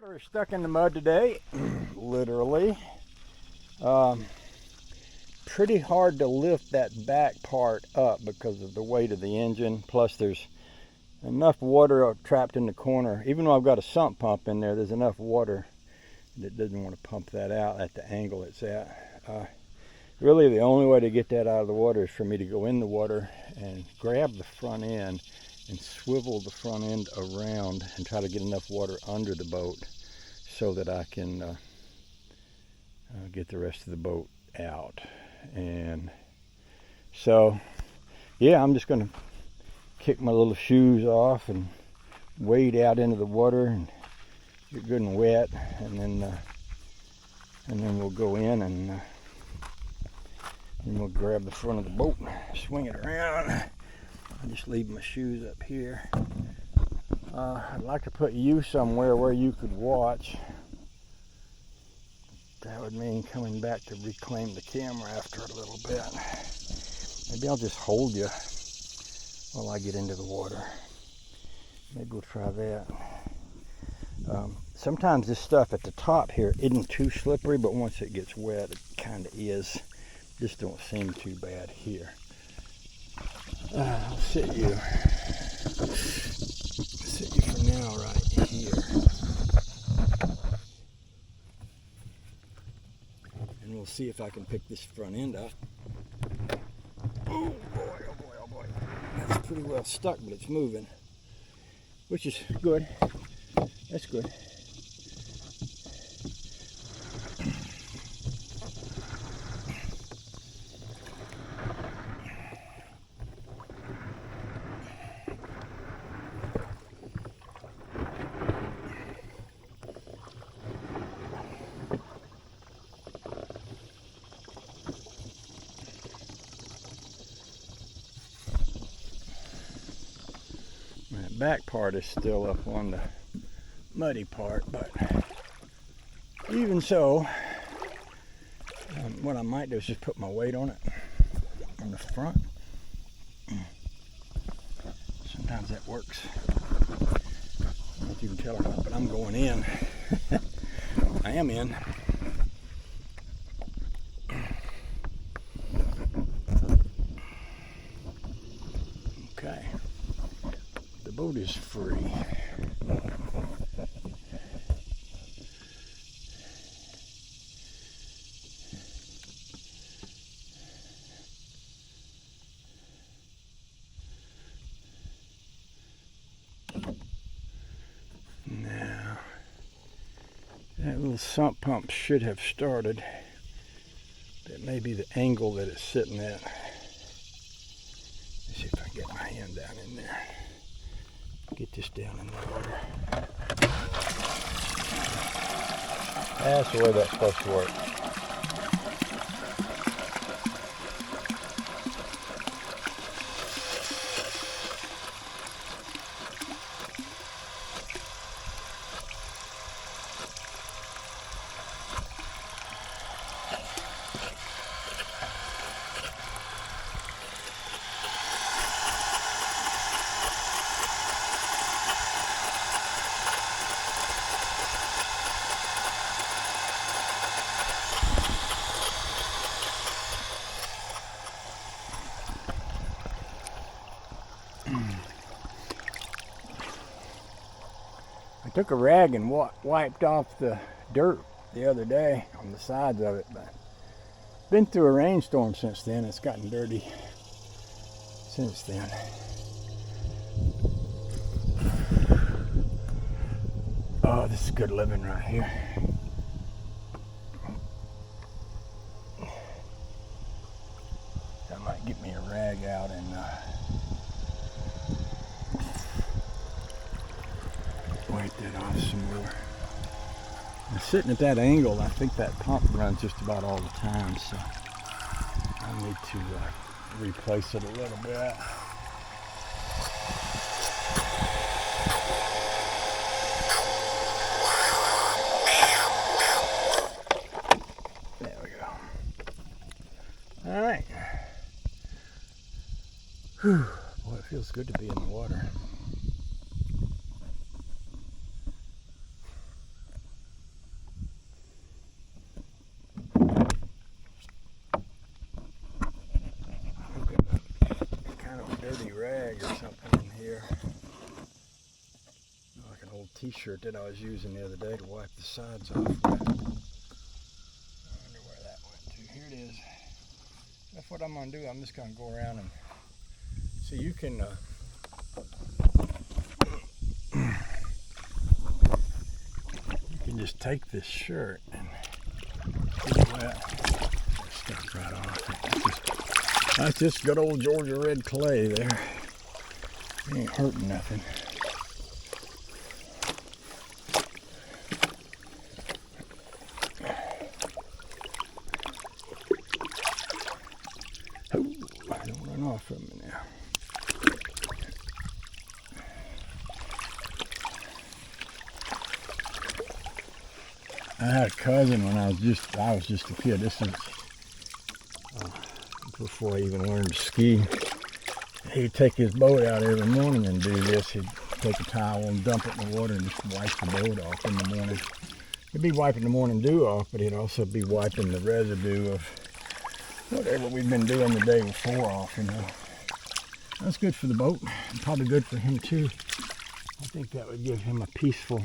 Water is stuck in the mud today, literally. Pretty hard to lift that back part up because of the weight of the engine. Plus there's enough water trapped in the corner. Even though I've got a sump pump in there, there's enough water that doesn't want to pump that out at the angle it's at. Really the only way to get that out of the water is for me to go in the water and grab the front end and swivel the front end around and try to get enough water under the boat so that I can get the rest of the boat out. And so yeah, I'm just going to kick my little shoes off and wade out into the water and get good and wet, and then we'll go in and we'll grab the front of the boat, swing it around. I just leave my shoes up here. I'd like to put you somewhere where you could watch. That would mean coming back to reclaim the camera after a little bit. Maybe I'll just hold you while I get into the water. Maybe we'll try that. Sometimes this stuff at the top here isn't too slippery, but once it gets wet, it kind of is. Just don't seem too bad here. I'll sit you for now right here. And we'll see if I can pick this front end up. Oh boy, oh boy, oh boy. That's pretty well stuck, but it's moving, which is good. That's good. That back part is still up on the muddy part, but even so, what I might do is just put my weight on it on the front. Sometimes that works. I don't know if you can tell or not, but I'm going in. I am in. Okay. The boat is free. Now, that little sump pump should have started. That may be the angle that it's sitting at. Let's see if I can get my hand down in there. Get this down in the water. That's the way that's supposed to work. I took a rag and wiped off the dirt the other day on the sides of it, but been through a rainstorm since then. It's gotten dirty since then. Oh, this is good living right here. I might get me a rag out and wipe that off some more. I'm sitting at that angle. I think that pump runs just about all the time, so I need to replace it a little bit. There we go. All right. Whew. Boy, it feels good to be in the water. rag or something in here. Like an old t-shirt that I was using the other day to wipe the sides off with. I wonder where that went to. Here it is. That's what I'm going to do. I'm just going to go around and see. You can just take this shirt and get it wet. Stuff right off. That's just good old Georgia red clay there. It ain't hurting nothing. Oh, don't run off from me now. I had a cousin when I was just a kid. This is before I even learned to ski. He'd take his boat out every morning and do this. He'd take a towel and dump it in the water and just wipe the boat off in the morning. He'd be wiping the morning dew off, but he'd also be wiping the residue of whatever we've been doing the day before off, you know. That's good for the boat, and probably good for him too. I think that would give him a peaceful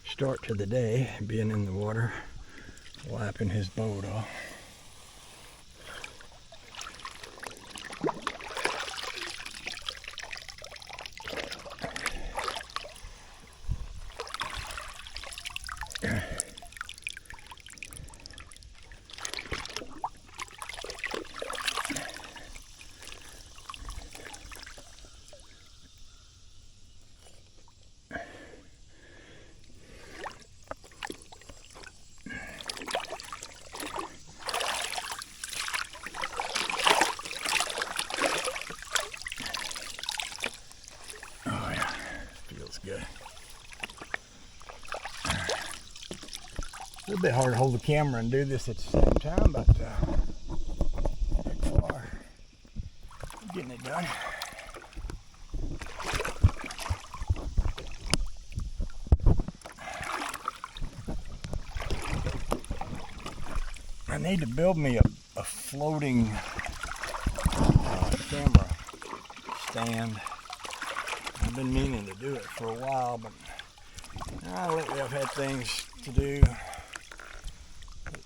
start to the day, being in the water, wiping his boat off. Good. A little bit hard to hold the camera and do this at the same time, but we are getting it done. I need to build me a floating camera stand. I've been meaning to do it for a while, but lately I've had things to do that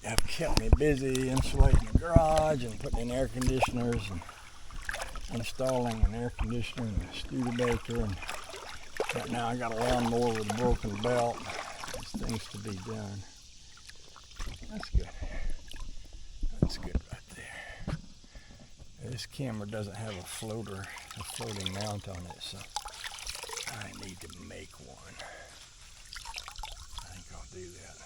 have kept me busy, insulating the garage and putting in air conditioners and installing an air conditioner and a Studebaker. And right now I got a lawnmower with a broken belt. There's things to be done. That's good. That's good right there. This camera doesn't have a floating mount on it, so I need to make one. I think I'll do that.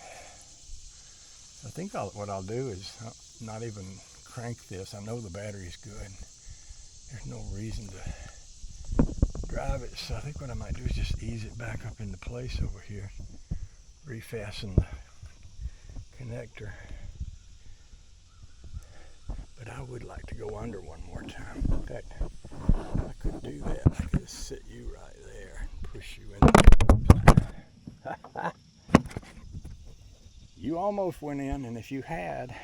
I think what I'll do is not even crank this. I know the battery's good. There's no reason to drive it, so I think what I might do is just ease it back up into place over here. Refasten the connector. But I would like to go under one more time. In fact, I could do that. I could sit you right there and push you in. You almost went in, and if you had,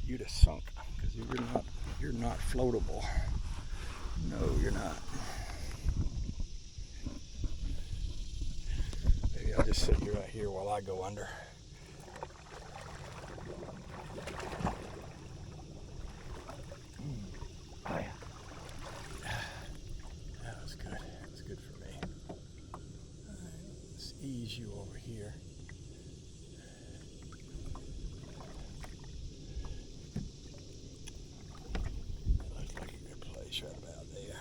you'd have sunk because you're not floatable. No, you're not. Maybe I'll just sit you right here while I go under. Oh yeah. That was good. That was good for me. Let's ease you over here. That looks like a good place right about there.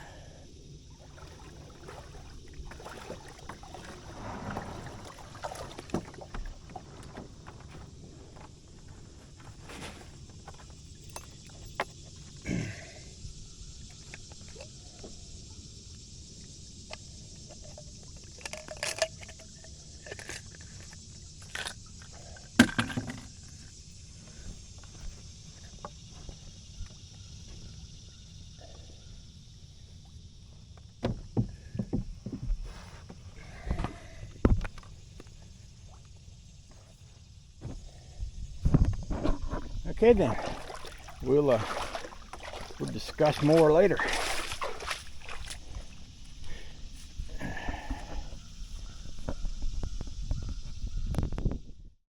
Okay then, we'll discuss more later.